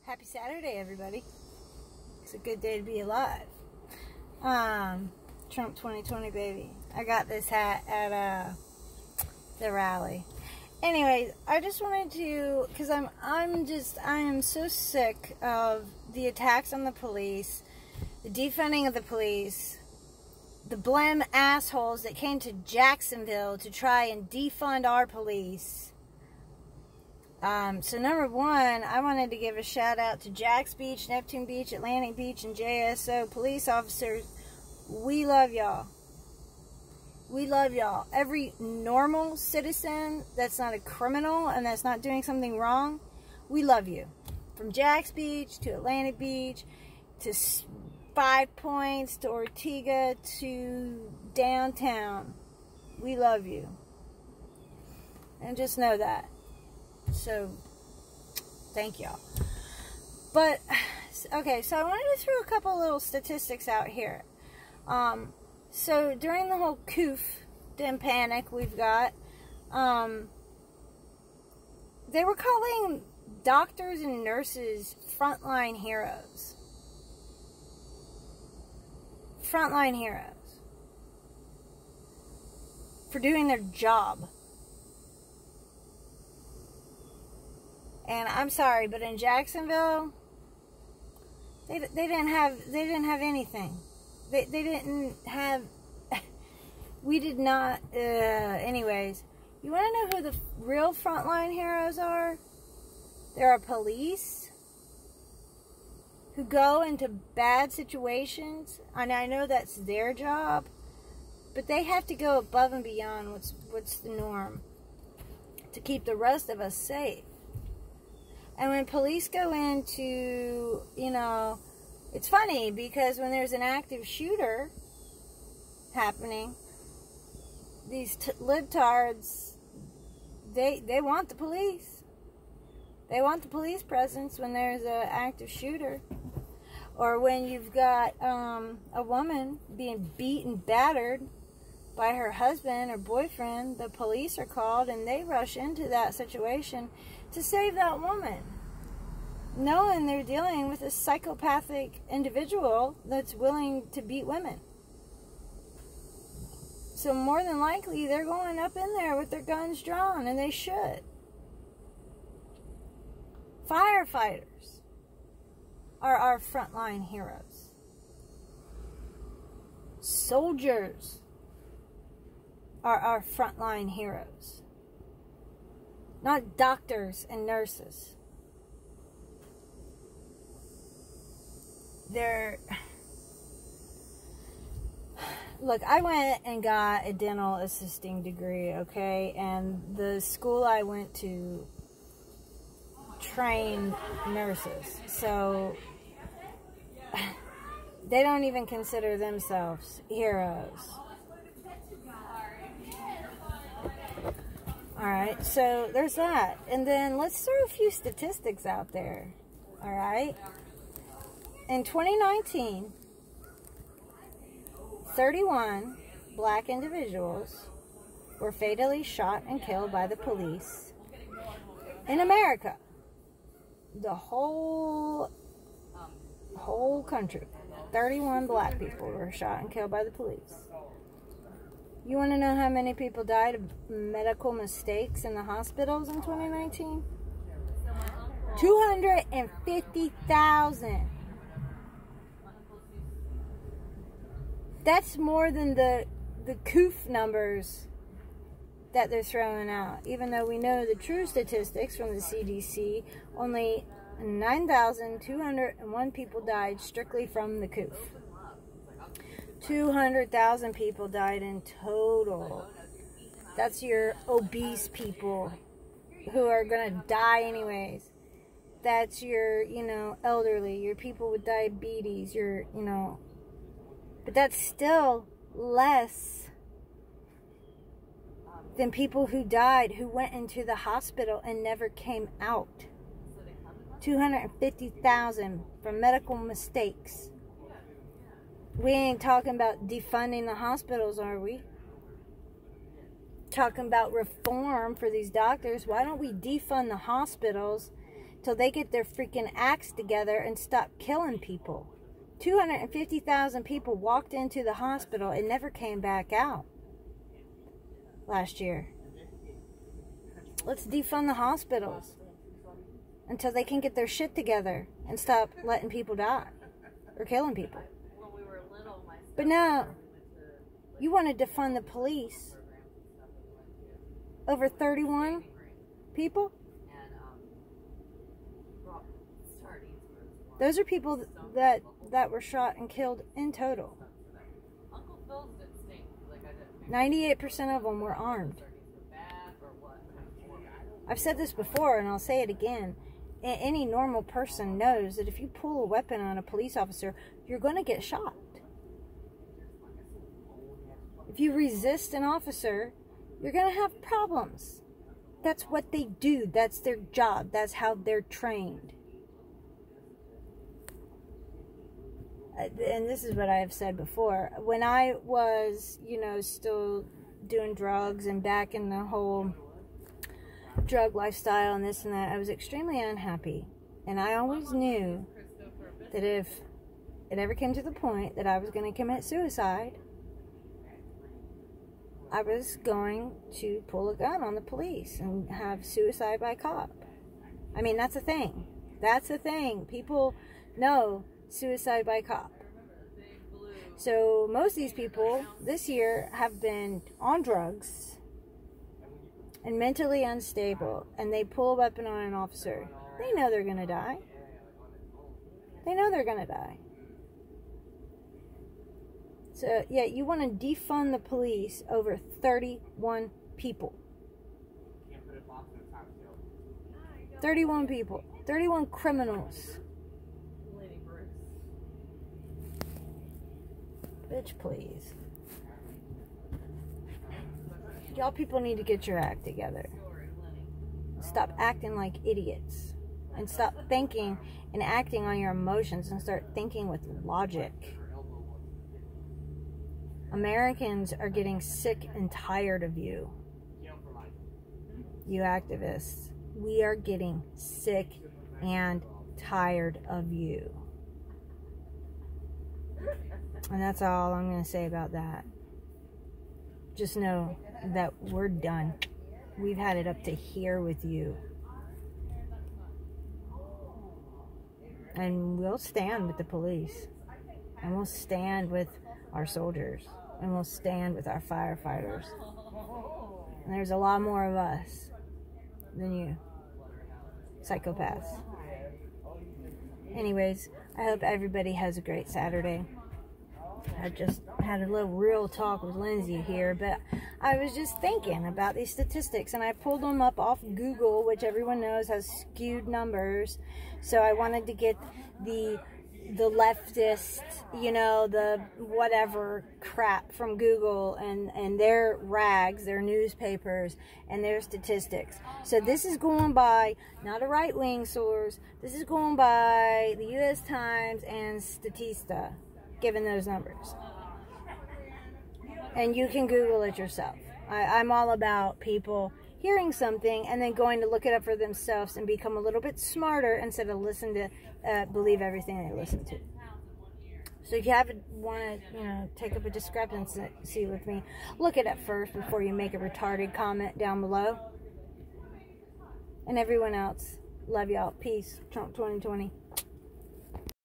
Happy Saturday, everybody. It's a good day to be alive. Trump 2020, baby. I got this hat at the rally. Anyways, I just wanted to, because I am so sick of the attacks on the police, the defunding of the police, the blam assholes that came to Jacksonville to try and defund our police. So number one, I wanted to give a shout out to Jax Beach, Neptune Beach, Atlantic Beach, and JSO police officers. We love y'all. We love y'all. Every normal citizen that's not a criminal and that's not doing something wrong, we love you. From Jax Beach to Atlantic Beach to 5 Points to Ortega to downtown, we love you. And just know that. So, thank y'all. But, okay, so I wanted to throw a couple little statistics out here. So, during the whole coof and panic we've got, they were calling doctors and nurses frontline heroes. Frontline heroes. For doing their job. And I'm sorry, but in Jacksonville, they didn't have anything. They didn't have. We did not. Anyways, you want to know who the real frontline heroes are? There are police who go into bad situations, and I know that's their job, but they have to go above and beyond what's the norm to keep the rest of us safe. And when police go into, you know, it's funny because when there's an active shooter happening, these libtards, they want the police. They want the police presence when there's an active shooter. Or when you've got a woman being beat and battered by her husband or boyfriend, the police are called and they rush into that situation to save that woman, knowing they're dealing with a psychopathic individual that's willing to beat women. So more than likely, they're going up in there with their guns drawn, and they should. Firefighters are our frontline heroes. Soldiers are our frontline heroes. Not doctors and nurses. Look, I went and got a dental assisting degree, okay? And the school I went to trained nurses. So they don't even consider themselves heroes. Alright, so there's that. And then let's throw a few statistics out there. Alright? In 2019, 31 black individuals were fatally shot and killed by the police in America. The whole country. 31 black people were shot and killed by the police. You want to know how many people died of medical mistakes in the hospitals in 2019? 250,000. That's more than the COOF numbers that they're throwing out. Even though we know the true statistics from the CDC, only 9,201 people died strictly from the COOF. 200,000 people died in total. That's your obese people who are going to die anyways. That's your, elderly, your people with diabetes, but that's still less than people who died, who went into the hospital and never came out. 250,000 from medical mistakes. We ain't talking about defunding the hospitals, are we? Talking about reform for these doctors. Why don't we defund the hospitals till they get their freaking acts together and stop killing people. 250,000 people walked into the hospital and never came back out last year. Let's defund the hospitals until they can get their shit together and stop letting people die or killing people. But no, you want to defund the police over 31 people? Those are people that were shot and killed in total. 98% of them were armed. I've said this before and I'll say it again. Any normal person knows that if you pull a weapon on a police officer, you're going to get shot. If you resist an officer, you're going to have problems. That's what they do. That's their job. That's how they're trained. And this is what I have said before. When I was, still doing drugs and back in the whole drug lifestyle and this and that, I was extremely unhappy. And I always knew that if it ever came to the point that I was going to commit suicide, I was going to pull a gun on the police and have suicide by cop. I mean, that's a thing. That's a thing. People know suicide by cop. So most of these people this year have been on drugs and mentally unstable, and they pull a weapon on an officer. They know they're going to die. They know they're going to die. So, yeah, you want to defund the police over 31 people. 31 people. 31 criminals. Bitch, please. Y'all people need to get your act together. Stop acting like idiots. And stop thinking and acting on your emotions and start thinking with logic. Americans are getting sick and tired of you. You activists. We are getting sick and tired of you. And that's all I'm going to say about that. Just know that we're done. We've had it up to here with you. And we'll stand with the police. And we'll stand with our soldiers. And we'll stand with our firefighters. And there's a lot more of us than you. Psychopaths. Anyways, I hope everybody has a great Saturday. I just had a little real talk with Lindsay here, but I was just thinking about these statistics, and I pulled them up off Google, which everyone knows has skewed numbers. So I wanted to get the leftist, the whatever crap from Google and their rags, their newspapers, and their statistics. So this is going by not a right-wing source. This is going by the U.S. Times and Statista, given those numbers. And you can Google it yourself. I'm all about people hearing something and then going to look it up for themselves and become a little bit smarter instead of believe everything they listen to. So if you want to, take up a discrepancy with me, look it up first before you make a retarded comment down below. And everyone else, love y'all. Peace. Trump 2020.